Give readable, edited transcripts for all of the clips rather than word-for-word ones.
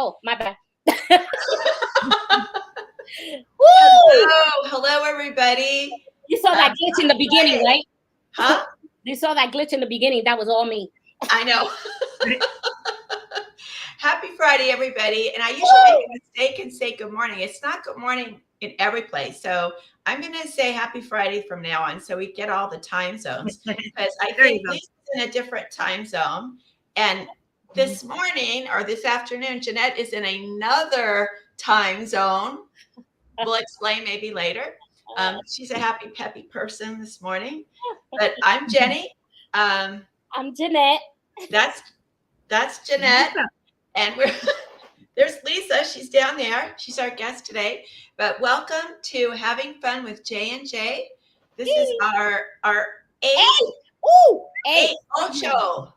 Oh, my bad. Hello, everybody. You saw that glitch in the beginning, right? Huh? You saw that glitch in the beginning. That was all me. I know. Happy Friday, everybody. And I usually make a mistake and say good morning. It's not good morning in every place. So I'm going to say happy Friday from now on so we get all the time zones. Because I think Lisa's in a different time zone. And this morning or this afternoon, Jeanette is in another time zone. We'll explain maybe later. She's a happy, peppy person this morning. But I'm Jenny. I'm Jeanette. That's Jeanette. And there's Lisa. She's down there. She's our guest today. But welcome to Having Fun with J and J. This is our ocho.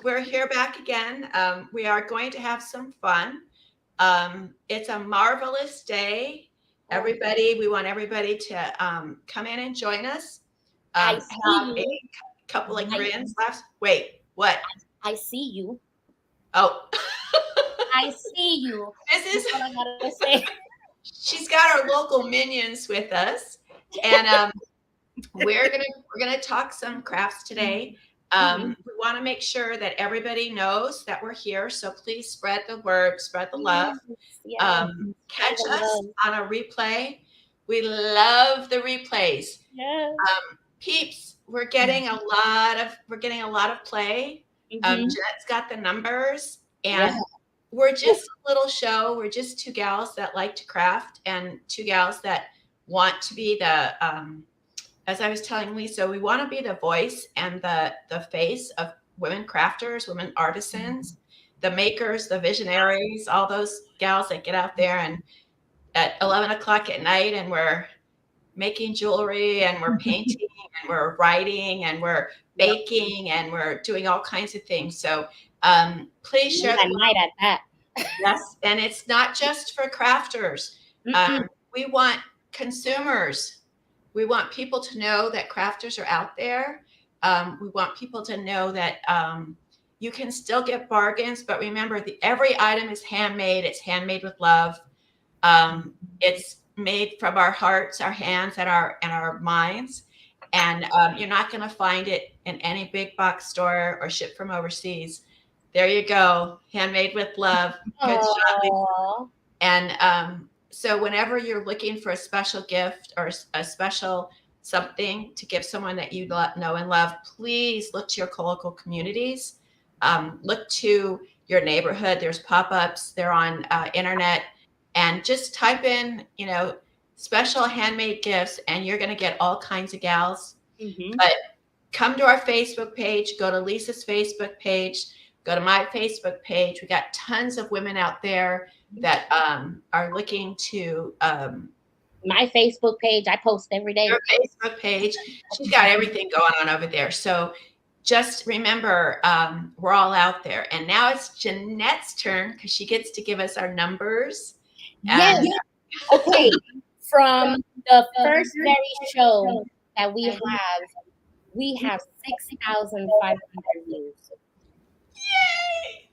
We're here back again. We are going to have some fun. It's a marvelous day. Everybody, we want everybody to come in and join us. Have a couple of grins left. Wait, what? I see you. Oh. I see you. This is what I gotta say. She's got our local minions with us, and we're gonna talk some crafts today. We want to make sure that everybody knows that we're here, so please spread the word, spread the love. Catch us on a replay. We love the replays. Peeps, we're getting a lot of play. Jeanette's got the numbers, and we're just a little show. We're just two gals that like to craft and two gals that want to be the as I was telling Lisa, we want to be the voice and the face of women crafters, women artisans, the makers, the visionaries, all those gals that get out there and at 11 o'clock at night and we're making jewelry and we're painting and we're writing and we're baking and we're doing all kinds of things. So please share the night at that. Yes, and it's not just for crafters. We want consumers. We want people to know that crafters are out there. We want people to know that you can still get bargains, but remember, every item is handmade. It's handmade with love. It's made from our hearts, our hands, and our minds. And you're not going to find it in any big box store or shipped from overseas. There you go, handmade with love. Good shot. And so whenever you're looking for a special gift or a special something to give someone that you know and love, please look to your local communities. Look to your neighborhood. There's pop-ups. They're on internet. And just type in, special handmade gifts, and you're going to get all kinds of gals. But come to our Facebook page. Go to Lisa's Facebook page. Go to my Facebook page. We got tons of women out there that are looking to my Facebook page. I post every day. Your Facebook page. She's got everything going on over there. So just remember, we're all out there. And now it's Jeanette's turn because she gets to give us our numbers. Yes. Okay. From the first very show that we have 6,500 views. Yay!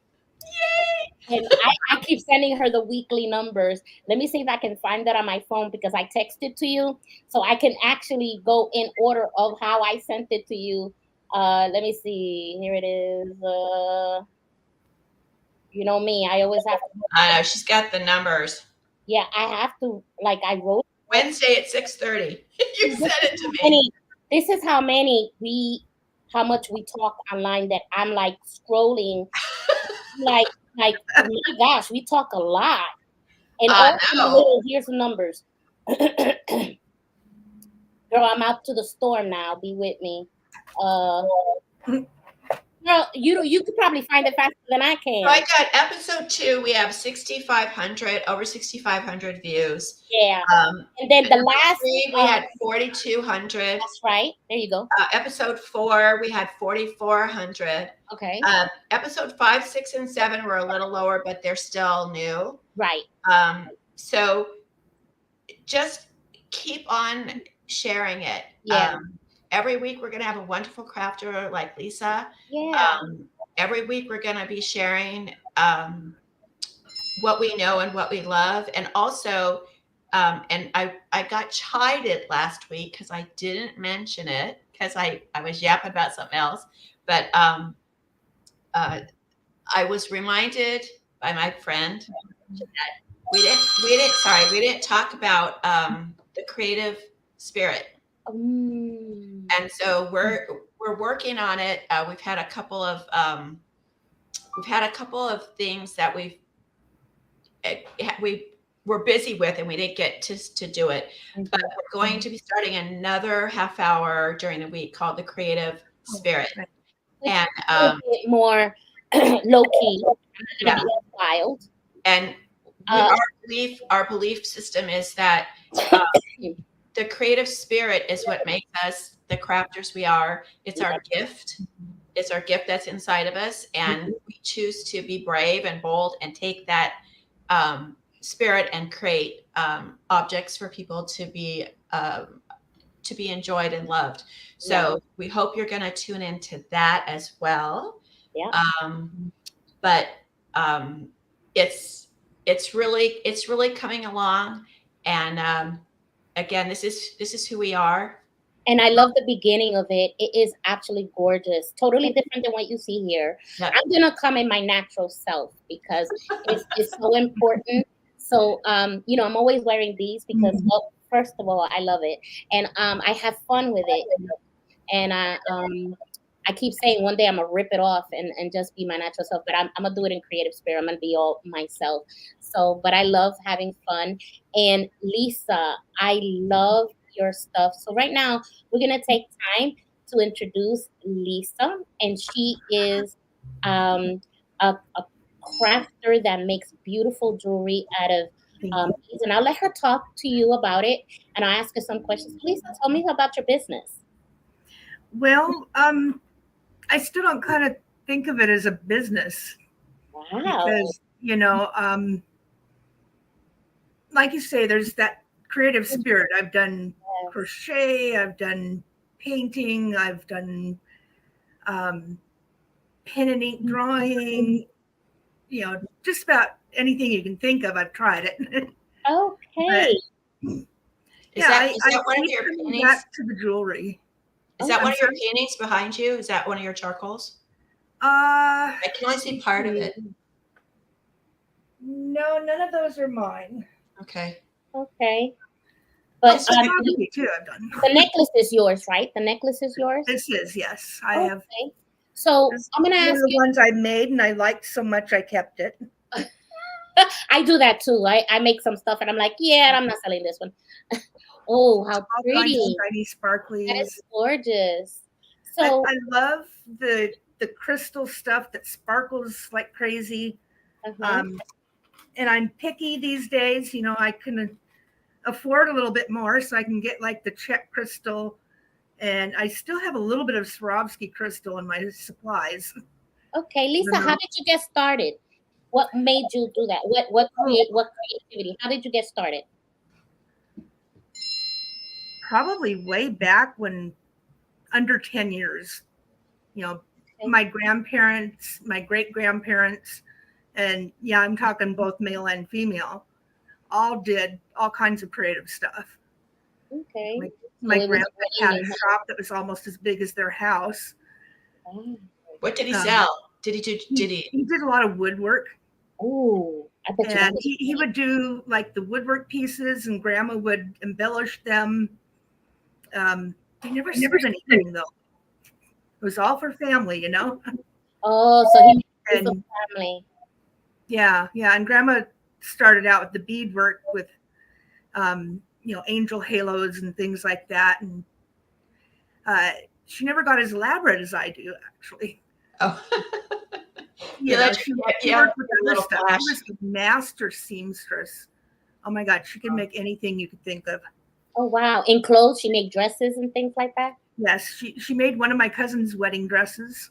And I keep sending her the weekly numbers. Let me see if I can find that on my phone because I texted to you. So I can actually go in order of how I sent it to you. Let me see. Here it is. You know me. I always have to. I know. She's got the numbers. Yeah, I have to. Like I wrote. Wednesday at 6:30. You said it to me. This is how much we talk online that I'm like scrolling. like, oh my gosh, we talk a lot. And here's the numbers. Girl, I'm out to the store now. Be with me. Girl, you could probably find it faster than I can. So I got episode 2. We have over 6,500 views. Yeah. And then the last 3, we had 4,200. That's right. There you go. Episode 4, we had 4,400. Okay. Episode 5, 6, and 7 were a little lower, but they're still new. Right. So just keep on sharing it. Yeah. Every week we're going to have a wonderful crafter like Lisa. Yeah. every week we're going to be sharing what we know and what we love. And also, and I got chided last week because I didn't mention it because I was yapping about something else. But uh, I was reminded by my friend Jeanette, we didn't talk about the creative spirit. And so we're working on it. We've had a couple of things that we were busy with, and we didn't get to do it. But we're going to be starting another half hour during the week called the creative spirit, and a bit more low key, yeah, wild. And our belief system is that the creative spirit is what makes us the crafters we are. It's our gift. It's our gift that's inside of us, and we choose to be brave and bold and take that spirit and create objects for people to be enjoyed and loved. So we hope you're going to tune into that as well. Yeah. But it's really coming along, and again, this is who we are. And I love the beginning of it. It is actually gorgeous. Totally different than what you see here. Yep. I'm going to come in my natural self because it's so important. So, I'm always wearing these because, well, first of all, I love it. And I have fun with it. And I keep saying one day I'm going to rip it off and just be my natural self. But I'm going to do it in creative spirit. I'm going to be all myself. So, but I love having fun. And Lisa, I love your stuff. So right now we're going to take time to introduce Lisa, and she is a crafter that makes beautiful jewelry out of beads. And I'll let her talk to you about it, and I'll ask her some questions. Lisa, tell me about your business. Well, I still don't kind of think of it as a business. Wow. Because, like you say, there's that creative spirit. I've done crochet, I've done painting, I've done pen and ink drawing, just about anything you can think of, I've tried it. Okay. Is that one of your paintings? Back to the jewelry. Is that one of your paintings behind you? Is that one of your charcoals? I can only see part of it. No, none of those are mine. Okay. But too, I've done. The necklace is yours, right? The necklace is yours? This is, yes. I have. So I'm going to ask you. The ones I made and I liked so much I kept it. I do that too. I make some stuff and I'm like, yeah, I'm not selling this one. Oh, how pretty. Shiny sparklies. That is gorgeous. So I love the crystal stuff that sparkles like crazy. And I'm picky these days. I can afford a little bit more, so I can get like the Czech crystal, and I still have a little bit of Swarovski crystal in my supplies. Okay, Lisa, how did you get started? What made you do that? What creativity? How did you get started? Probably way back when, under 10 years. My grandparents, my great-grandparents, and I'm talking both male and female, all did all kinds of creative stuff. Okay. My grandpa had a shop that was almost as big as their house. What did he sell? Did he? He did a lot of woodwork. Oh, I bet you. And he would do like the woodwork pieces, and Grandma would embellish them. They never sold anything though. It was all for family, Oh, so he made it for family. Yeah, and Grandma started out with the beadwork with, angel halos and things like that, and she never got as elaborate as I do, actually. Oh, she worked with other stuff. She was a master seamstress. Oh my God, she could make anything you could think of. Oh wow! In clothes, she made dresses and things like that. Yes, she made one of my cousin's wedding dresses.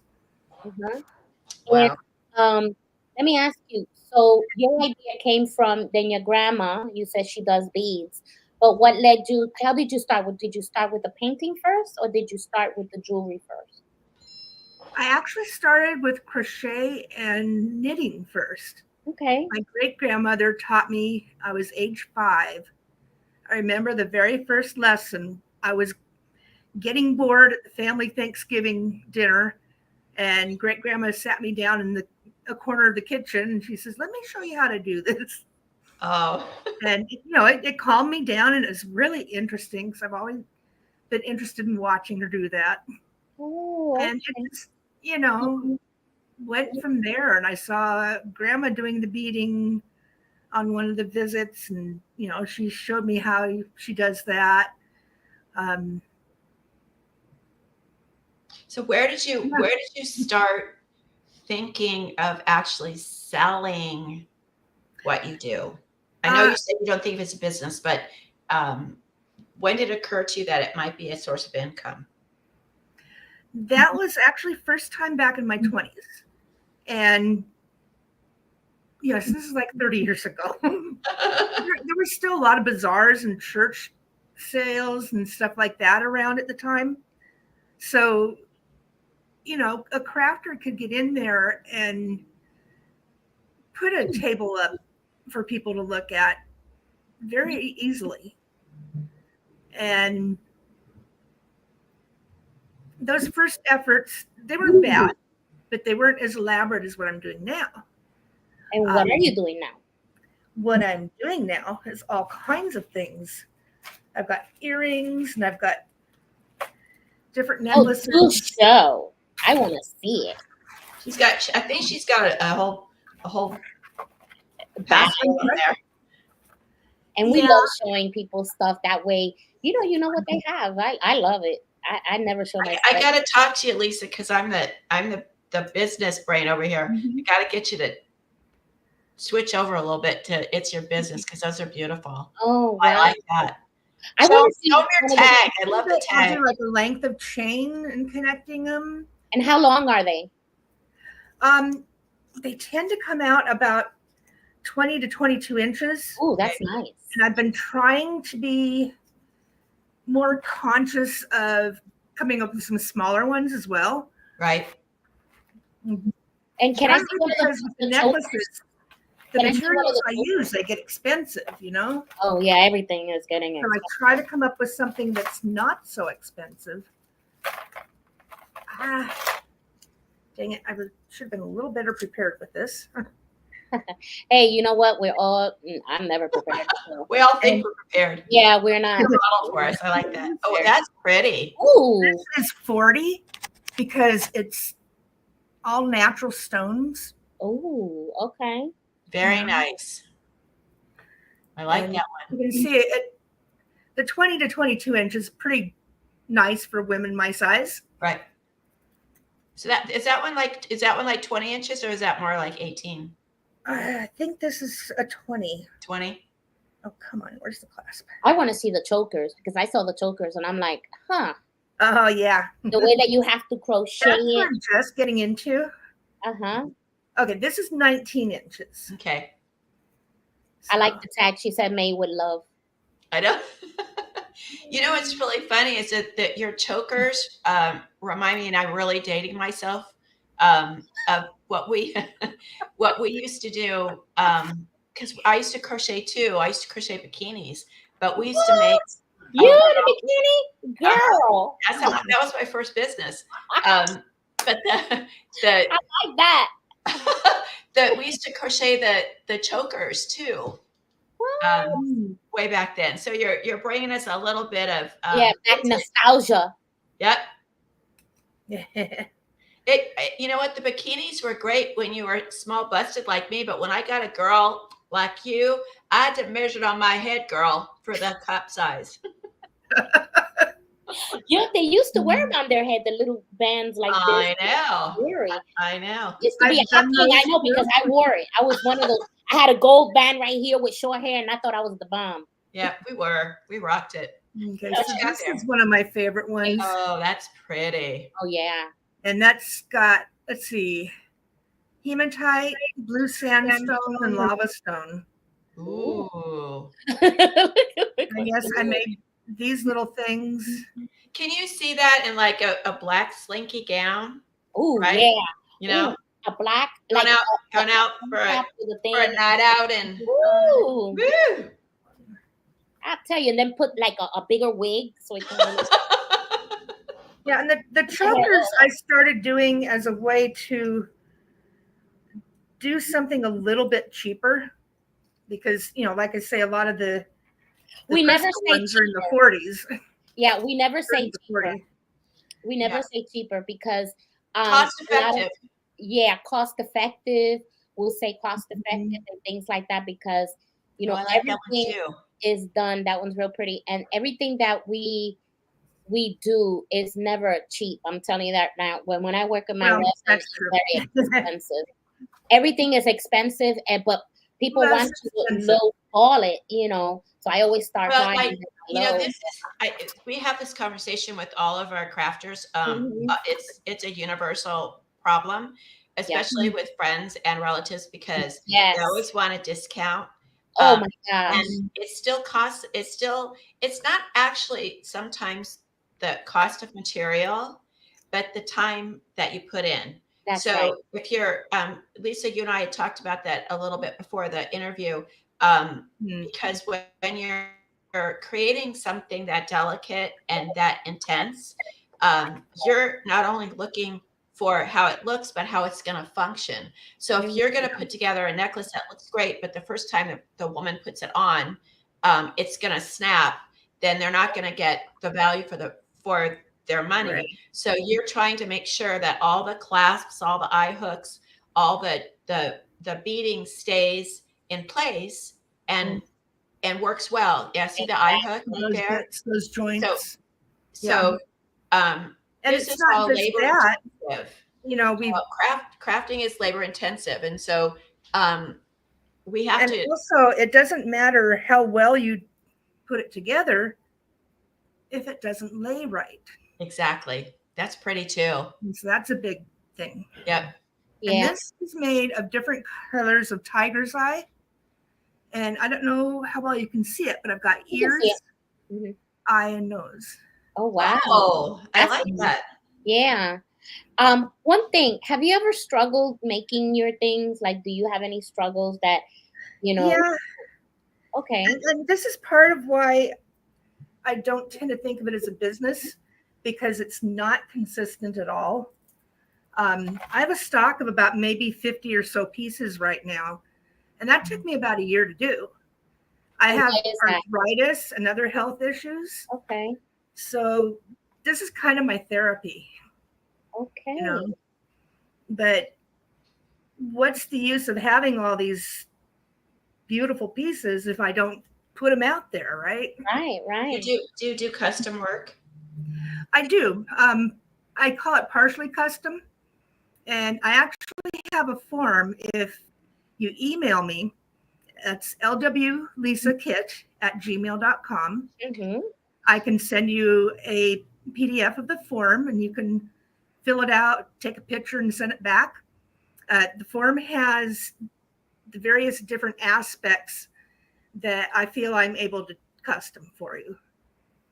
Wow. And, let me ask you. So your idea came from then your grandma. You said she does beads, but what led you? How did you start? Did you start with the painting first, or did you start with the jewelry first? I actually started with crochet and knitting first. Okay. My great grandmother taught me. I was age 5. I remember the very first lesson. I was getting bored at the family Thanksgiving dinner, and great grandma sat me down in a corner of the kitchen, and she says, "Let me show you how to do this." Oh, And it calmed me down, and it was really interesting because I've always been interested in watching her do that. Oh, And it just, went from there. And I saw grandma doing the beading on one of the visits, and she showed me how she does that. Um, so where did you start thinking of actually selling what you do? I know you said you don't think of it as a business, but when did it occur to you that it might be a source of income? That was actually first time back in my 20s. And yes, this is like 30 years ago. There was still a lot of bazaars and church sales and stuff like that around at the time. So, a crafter could get in there and put a table up for people to look at very easily. And those first efforts, they weren't bad, but they weren't as elaborate as what I'm doing now. and what are you doing now? What I'm doing now is all kinds of things. I've got earrings, and I've got different necklaces. Oh, do show. I want to see it. I think she's got a whole Bag. basket in there. And we love showing people stuff that way. You know what they have. I love it. I never show my I got to talk to you, Lisa, because I'm the business brain over here. Mm-hmm. I got to get you to switch over a little bit to it's your business, because those are beautiful. Oh, I like that. I want to see your tag. I love the I'll tag. do like a length of chain and connecting them. And how long are they? They tend to come out about 20 to 22 inches. Oh, that's nice. And I've been trying to be more conscious of coming up with some smaller ones as well. Right. And can I see one of the necklaces? The materials I use, they get expensive, Oh, yeah, everything is getting expensive. So I try to come up with something that's not so expensive. Dang it, I should have been a little better prepared with this. Hey, you know what? I'm never prepared. We all think we're prepared. Yeah, we're not. Model for us. I like that. Oh, that's pretty. Ooh. This is 40 because it's all natural stones. Oh, okay. Very nice. I like that one. You can see it. The 20 to 22 inches is pretty nice for women my size. Right. So is that one like 20 inches, or is that more like 18? I think this is a 20. 20? Oh, come on. Where's the clasp? I want to see the chokers, because I saw the chokers and I'm like, huh. Oh, yeah. The way that you have to crochet That's what I'm just getting into. Uh-huh. Okay, this is 19 inches. Okay. I like the tag. She said made with love. I know. What's really funny is that your chokers remind me, and I'm really dating myself, of what we used to do. Because I used to crochet too. I used to crochet bikinis, but we used to make. You had a bikini, girl. That was my first business. But I like that. We used to crochet the chokers too. Way back then. So you're bringing us a little bit of back nostalgia. Yep. You know what? The bikinis were great when you were small busted like me, but when I got a girl like you, I had to measure it on my head, girl, for the cup size. They used to wear them on their head, the little bands like this. I know. I know. Used to be a hot thing, I know, because I wore it. I was one of those. I had a gold band right here with short hair, and I thought I was the bomb. Yeah, we rocked it. Okay, so this is one of my favorite ones. Oh, that's pretty. Oh, yeah. And that's got, let's see, hematite, blue sandstone, and lava stone. Ooh. And yes, I made these little things. Can you see that in like a black slinky gown? Oh right? yeah. You know, Ooh, a black going like out, going out for top with a a thing. night out and Ooh, woo. I tell you, and then put like a bigger wig so it can really Yeah, and the chokers I started doing as a way to do something a little bit cheaper because, like I say, a lot of the we never crystal say ones are in the cheaper. 40s. Yeah, we never say 30 to cheaper. 40. We never Yeah. say cheaper because Cost a lot of effective. cost effective. We'll say cost effective Mhm. and things like that because Oh, I like that one everything too. is done. That one's real pretty, and everything that we do is never cheap. I'm telling you that now. When I work in my Well, resin, that's it's true. very expensive. Everything is expensive, and but people Less want to expensive. low ball it, So I always start Well, buying like, it low. this is we have this conversation with all of our crafters. Mhm. It's a universal problem, Yeah. especially with friends and relatives because Yes. they always want a discount. Oh Um, my gosh. and it still costs. It's not actually sometimes the cost of material, but the time that you put in. That's right. So if you're Lisa, you and I had talked about that a little bit before the interview. Because when you're creating something that delicate and that intense, you're not only looking for how it looks, but how it's going to function. So if you're going to put together a necklace that looks great, but the first time that the woman puts it on, it's going to snap, then they're not going to get the value for their money. Right. So you're trying to make sure that all the clasps, all the eye hooks, all the beading stays in place and works well. Yeah, see the eye hook right Those there? bits, those joints. So And this it's is not all just labor that. intensive. We Crafting is labor intensive, and so we have and to. also it doesn't matter how well you put it together if it doesn't lay right. Exactly. That's pretty too. And so that's a big thing. Yep. And Yeah. this is made of different colors of tiger's eye. And I don't know how well you can see it, but I've got You can see ears, it. Mhm. eye, and nose. Oh wow. Oh, I That's like that. Yeah. One thing, have you ever struggled making your things? Like, do you have any struggles that, Yeah. Okay. And this is part of why I don't tend to think of it as a business because it's not consistent at all. I have a stock of about maybe 50 or so pieces right now. And that took me about a year to do. I have arthritis and other health issues. Okay. So this is kind of my therapy. Okay. But what's the use of having all these beautiful pieces if I don't put them out there, right? Right. Do you do custom work? I do. I call it partially custom. And I actually have a form. If you email me, that's lwlisakit@gmail.com. Mm-hmm. I can send you a PDF of the form and you can fill it out, take a picture and send it back. The form has the various different aspects that I feel I'm able to custom for you.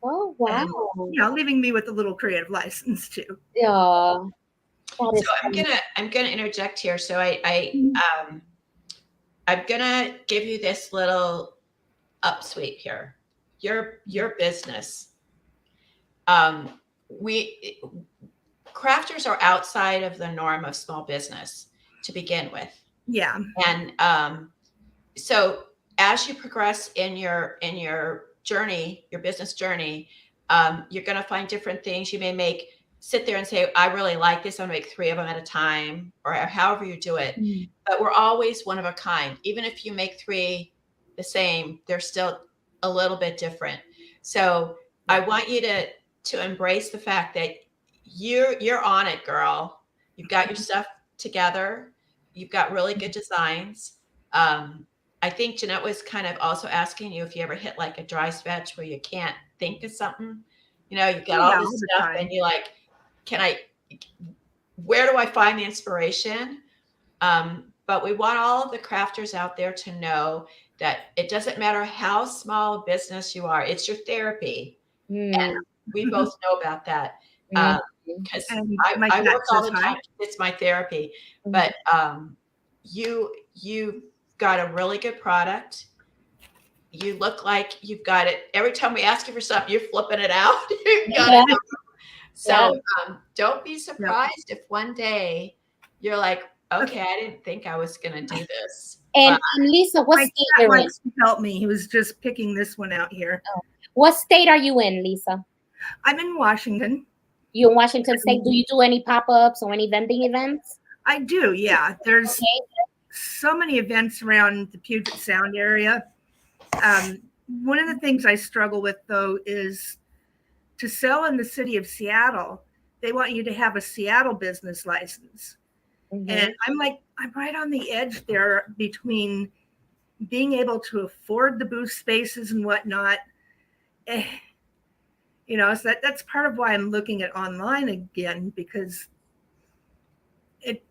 Oh wow. And, leaving me with a little creative license too. Yeah. So I'm gonna interject here. So I'm gonna give you this little upsweep here. Your business. Crafters are outside of the norm of small business to begin with. Yeah. And so as you progress in your journey, your business journey, you're going to find different things. You may sit there and say, I really like this. I'm going to make 3 of them at a time, or however you do it. But we're always one of a kind. Even if you make 3 the same, they're still a little bit different. So I want you to embrace the fact that you're on it, girl. You've got your stuff together. You've got really good designs. I think Jeanette was kind of also asking you if you ever hit like a dry stretch where you can't think of something. You've got all this stuff and you're like, where do I find the inspiration? But we want all of the crafters out there to know that it doesn't matter how small a business you are, it's your therapy. And we both know about that. because my I work all says the hi. time. It's my therapy. But you got a really good product. You look like you've got it. Every time we ask you for something, you're flipping it out. You got it. So don't be surprised if one day you're like, okay, I didn't think I was going to do this. And Lisa, what state you're in? To help me. He was just picking this one out here. Oh. What state are you in, Lisa? I'm in Washington. You in Washington State? Do you do any pop-ups or any vending events? I do, yeah. There's so many events around the Puget Sound area. One of the things I struggle with, though, is to sell in the city of Seattle, they want you to have a Seattle business license. And I'm right on the edge there between being able to afford the booth spaces and whatnot. You know, so that's part of why I'm looking at online again, because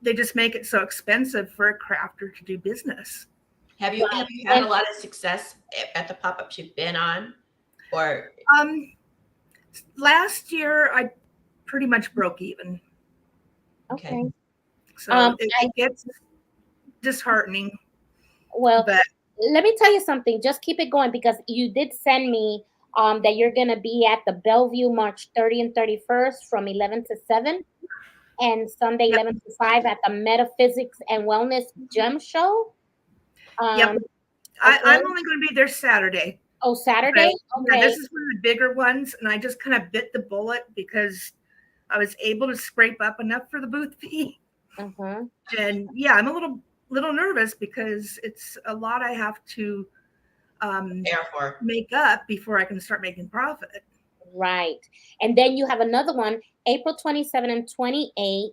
they just make it so expensive for a crafter to do business. Have you had a lot of success at the pop-ups you've been on? Or last year I pretty much broke even. Okay. So it gets disheartening. Well, but let me tell you something. Just keep it going, because you did send me that you're going to be at the Bellevue March 30 and 31st from 11 to 7 and Sunday 11 to 5 at the Metaphysics and Wellness Gem Show. I'm only going to be there Saturday. Oh, Saturday? Okay. Yeah, this is one of the bigger ones, and I just kind of bit the bullet because I was able to scrape up enough for the booth fee. And yeah, I'm a little nervous because it's a lot I have to make up before I can start making profit. Right. And then you have another one, April 27 and 28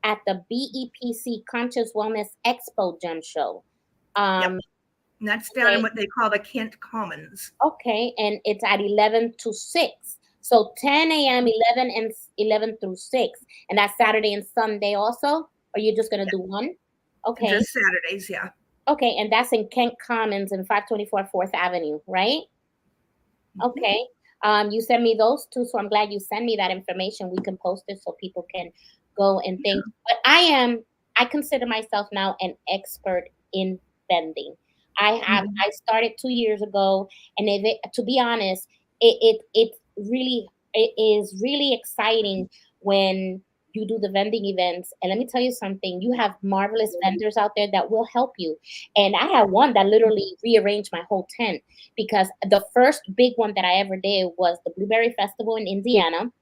at the BEPC Conscious Wellness Expo Gem Show. And that's down in what they call the Kent Commons. Okay. And it's at 11 to 6. So 10 a.m., 11 through 6. And that's Saturday and Sunday also? Or are you just going to do one? Okay. Just Saturdays, yeah. Okay. And that's in Kent Commons in 524 4th Avenue, right? Okay. You send me those two, so I'm glad you send me that information. We can post it so people can go and think. But I consider myself now an expert in vending. I started 2 years ago, and to be honest, it is really exciting when you do the vending events. And let me tell you something, you have marvelous vendors out there that will help you. And I had one that literally rearranged my whole tent, because the first big one that I ever did was the Blueberry Festival in Indiana.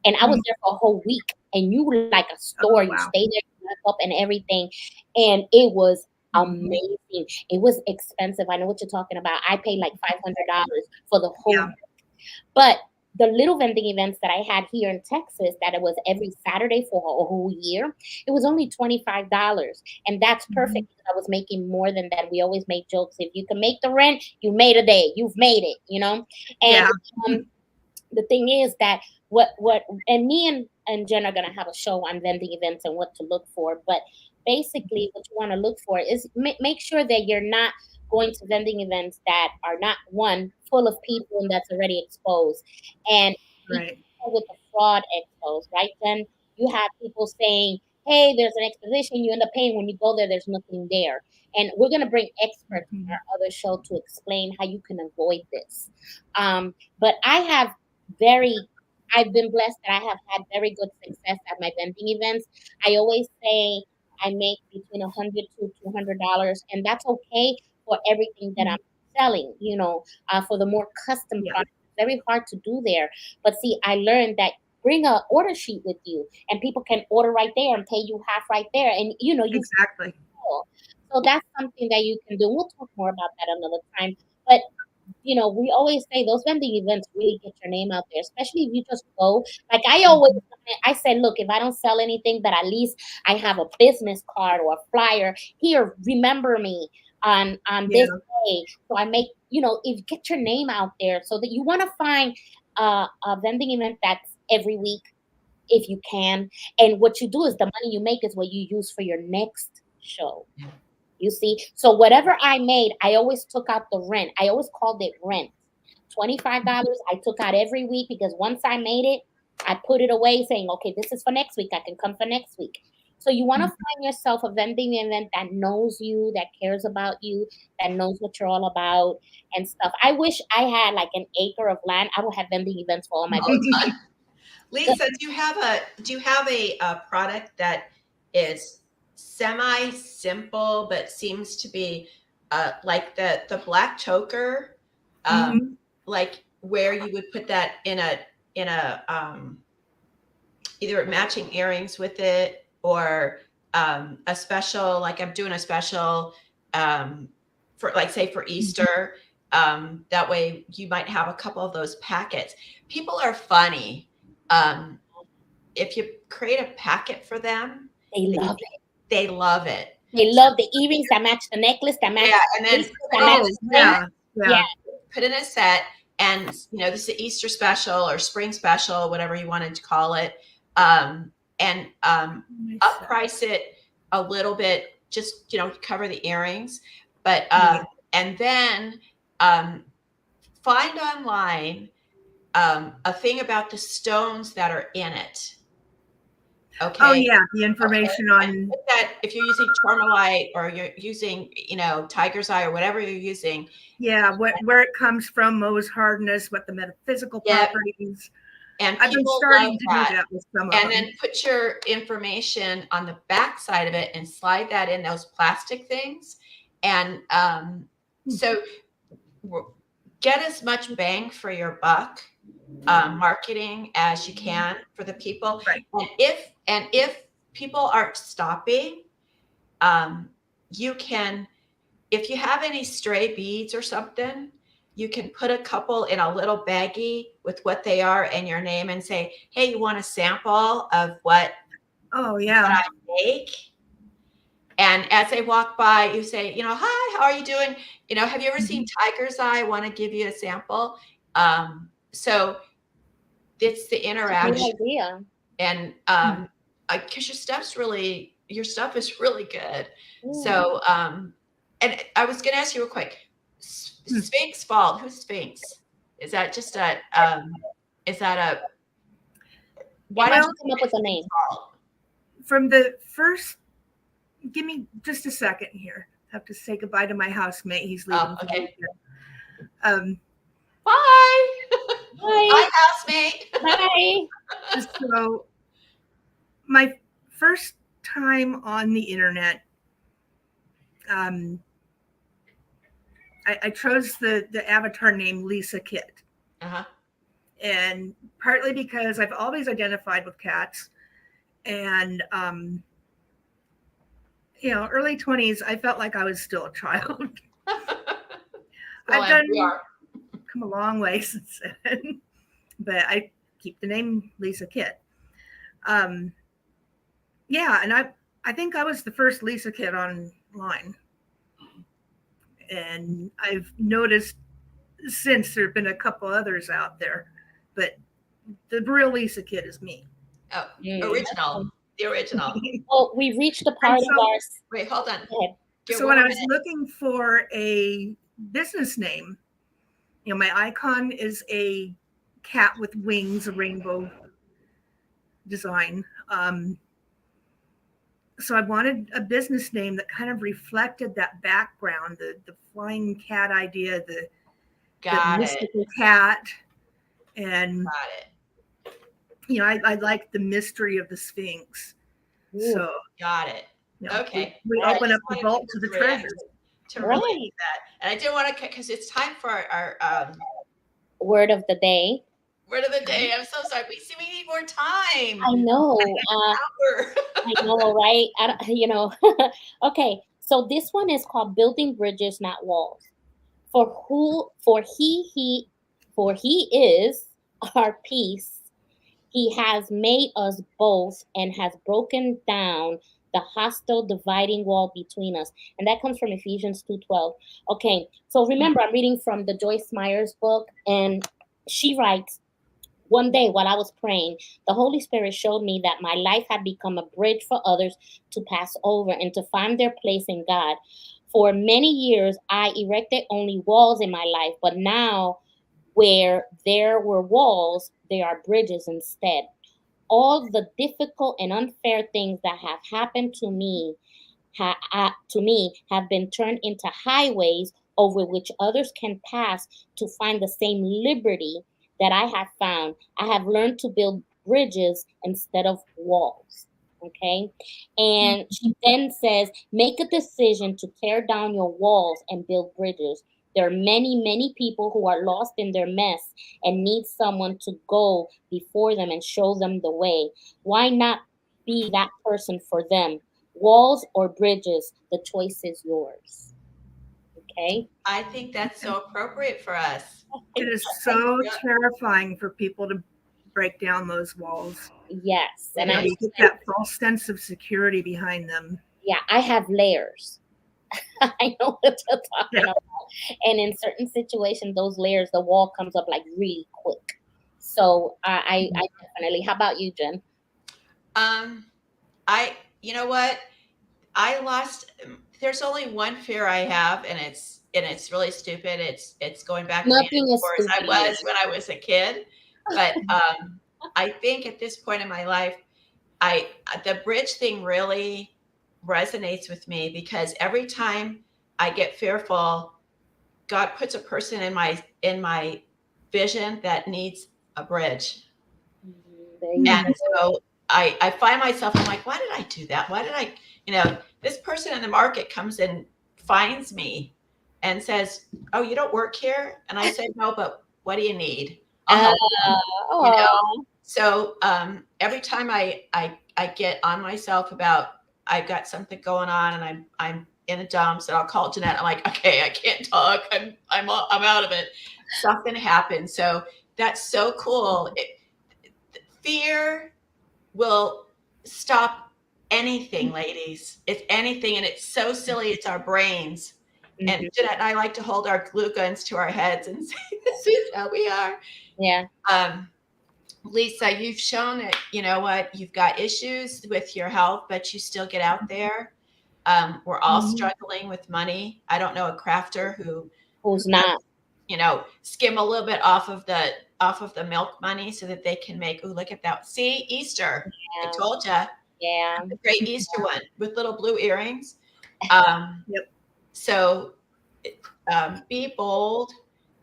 And I was there for a whole week, and you were like a store. You stay there, you wrap up and everything. And it was amazing. It was expensive. I know what you're talking about. I paid like $500 for the whole week. But the little vending events that I had here in Texas, that it was every Saturday for a whole year, it was only $25. And that's perfect, because I was making more than that. We always make jokes. If you can make the rent, you made a day. You've made it, you know? And the thing is that and me and Jen are going to have a show on vending events and what to look for. But basically what you want to look for is make sure that you're not going to vending events that are not, one, full of people and that's already exposed. And with the fraud expos, right? Then you have people saying, hey, there's an exposition. You end up paying. When you go there, there's nothing there. And we're going to bring experts on our other show to explain how you can avoid this. But I've been blessed that I have had very good success at my vending events. I always say I make between $100 to $200, and that's okay for everything that I'm selling, you know, for the more custom products. It's very hard to do there. But see, I learned that bring a order sheet with you, and people can order right there and pay you half right there. And, you know, exactly. So that's something that you can do. We'll talk more about that another time. But, you know, we always say those vending events really get your name out there, especially if you just go. Like I said, look, if I don't sell anything, but at least I have a business card or a flyer here. Remember me on this day. So I make, you know, get your name out there, so that you want to find a vending event that's every week if you can. And what you do is the money you make is what you use for your next show. You see? So whatever I made, I always took out the rent. I always called it rent. $25 I took out every week, because once I made it, I put it away saying, okay, this is for next week. I can come for next week. So you want to find yourself a vending event that knows you, that cares about you, that knows what you're all about and stuff. I wish I had like an acre of land. I would have vending events for all my business. Lisa, do you have a product that is semi simple but seems to be like the black choker, like where you would put that in a either matching earrings with it or a special, like I'm doing a special for like say for Easter. That way you might have a couple of those packets. People are funny. If you create a packet for them, they love it. They love it. They love the earrings that match the necklace, that match and then put in a set, and this is an Easter special or spring special, whatever you wanted to call it, and upprice it a little bit, just cover the earrings, but and then find online a thing about the stones that are in it. Okay. Oh yeah, the information on that. If you're using tourmaline or you're using, tiger's eye or whatever you're using. Yeah, where it comes from, Mohs hardness, what the metaphysical properties. And I've been starting to do that with some of them. And then put your information on the back side of it and slide that in those plastic things. And so get as much bang for your buck marketing as you can for the people. Right. And if people aren't stopping, you can, if you have any stray beads or something, you can put a couple in a little baggie with what they are and your name and say, hey, you want a sample of what I make? And as they walk by, you say, hi, how are you doing? Have you ever seen tiger's eye? I want to give you a sample. So it's the interaction. Good idea. And because your stuff is really good. So and I was going to ask you real quick, Sphinx Fault. Who's Sphinx? Is that just why did you come up with a name? From the first, give me just a second here. I have to say goodbye to my housemate. He's leaving. Okay. Bye. Bye, housemate. Bye. So my first time on the internet, I chose the avatar name Lisa Kit. And partly because I've always identified with cats, and early 20s, I felt like I was still a child. I've come a long way since then, but I keep the name Lisa Kit. And I think I was the first Lisa Kit online. And I've noticed since there have been a couple others out there, but the real Lisa Kit is me. Oh, original. The original. Well, we reached the part of our. Wait, hold on. So when I was looking for a business name, my icon is a cat with wings, a rainbow design. So I wanted a business name that kind of reflected that background, the flying cat idea, the mystical cat. And I like the mystery of the Sphinx. Ooh. So got it. Okay. We open up the vault to the treasure. To really that. And I didn't want to, because it's time for our word of the day. Word of the day. I'm so sorry. We need more time. I know. I know, right? Okay. So this one is called Building Bridges, Not Walls. For he is our peace. He has made us both and has broken down the hostile dividing wall between us. And that comes from Ephesians 2:12. Okay. So remember, I'm reading from the Joyce Meyer's book, and she writes, one day while I was praying, the Holy Spirit showed me that my life had become a bridge for others to pass over and to find their place in God. For many years, I erected only walls in my life, but now where there were walls, they are bridges instead. All the difficult and unfair things that have happened to me have been turned into highways over which others can pass to find the same liberty that I have found. I have learned to build bridges instead of walls. Okay. And she then says, make a decision to tear down your walls and build bridges. There are many, many people who are lost in their mess and need someone to go before them and show them the way. Why not be that person for them? Walls or bridges, the choice is yours. Okay. I think that's so appropriate for us. It is so terrifying for people to break down those walls. Yes. And you get that false sense of security behind them. Yeah, I have layers. I know what you're talking about. And in certain situations, those layers, the wall comes up like really quick. So I definitely. How about you, Jen? You know what? There's only one fear I have, and it's really stupid. It's going back to being as poor as I was when I was a kid. But I think at this point in my life, the bridge thing really resonates with me, because every time I get fearful, God puts a person in my vision that needs a bridge. And so I find myself, I'm like, why did I do that? Why did I, this person in the market comes and finds me and says, oh, you don't work here? And I said, no, but what do you need? So every time I get on myself about, I've got something going on and I'm in a dumps, and I'll call Jeanette. I'm like, okay, I can't talk. I'm out of it. Something happened. So that's so cool. Fear will stop anything, ladies. It's anything, and it's so silly. It's our brains. Mm-hmm. And Jeanette and I like to hold our glue guns to our heads and say, this is how we are. Yeah. Lisa, you've shown that, you know what, you've got issues with your health, but you still get out there. We're all struggling with money. I don't know a crafter who's not, skim a little bit off of the milk money so that they can make, look at that. See, Easter. Yeah. I told you. Yeah. The great Easter one with little blue earrings. Yep. So be bold.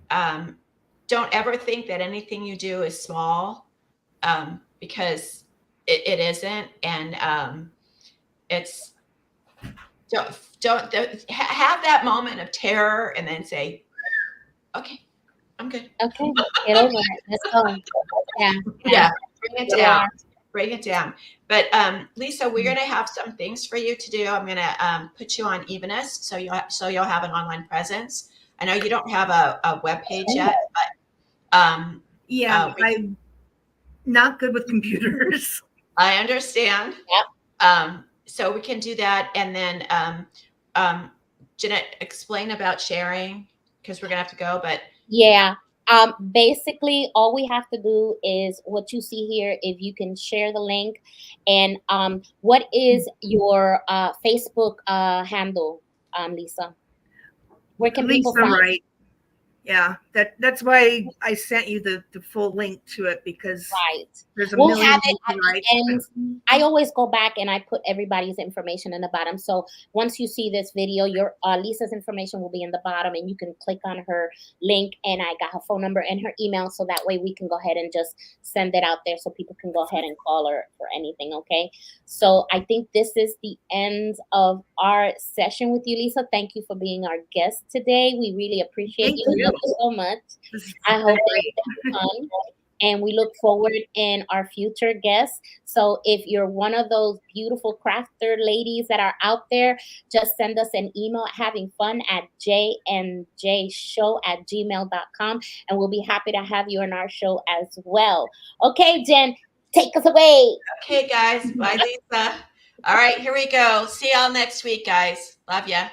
Don't ever think that anything you do is small, because it isn't. And it's, don't have that moment of terror and then say, okay, I'm good. Okay, get over it. Let's go. Yeah. Bring it down. But Lisa, we're going to have some things for you to do. I'm going to put you on Evenist, so you'll have an online presence. I know you don't have a web page yet, but I'm not good with computers. I understand. Yep. So we can do that, and then Jeanette, explain about sharing, because we're gonna have to go. But yeah, basically all we have to do is what you see here. If you can share the link, and what is your Facebook handle, Lisa? Where can people find Right? Yeah, that's why I sent you the full link to it, because there's a million. Have it at the end. I always go back and I put everybody's information in the bottom. So once you see this video, your Lisa's information will be in the bottom, and you can click on her link, and I got her phone number and her email, so that way we can go ahead and just send it out there so people can go ahead and call her for anything. Okay. So I think this is the end of our session with you, Lisa. Thank you for being our guest today. We really appreciate you. Thank you so much. I hope it's fun, and we look forward in our future guests. So if you're one of those beautiful crafter ladies that are out there, just send us an email at havingfunatjnjshow@gmail.com, and we'll be happy to have you on our show as well. Okay, Jen, take us away. Okay, guys. Bye, Lisa. All right, here we go. See y'all next week, guys. Love ya.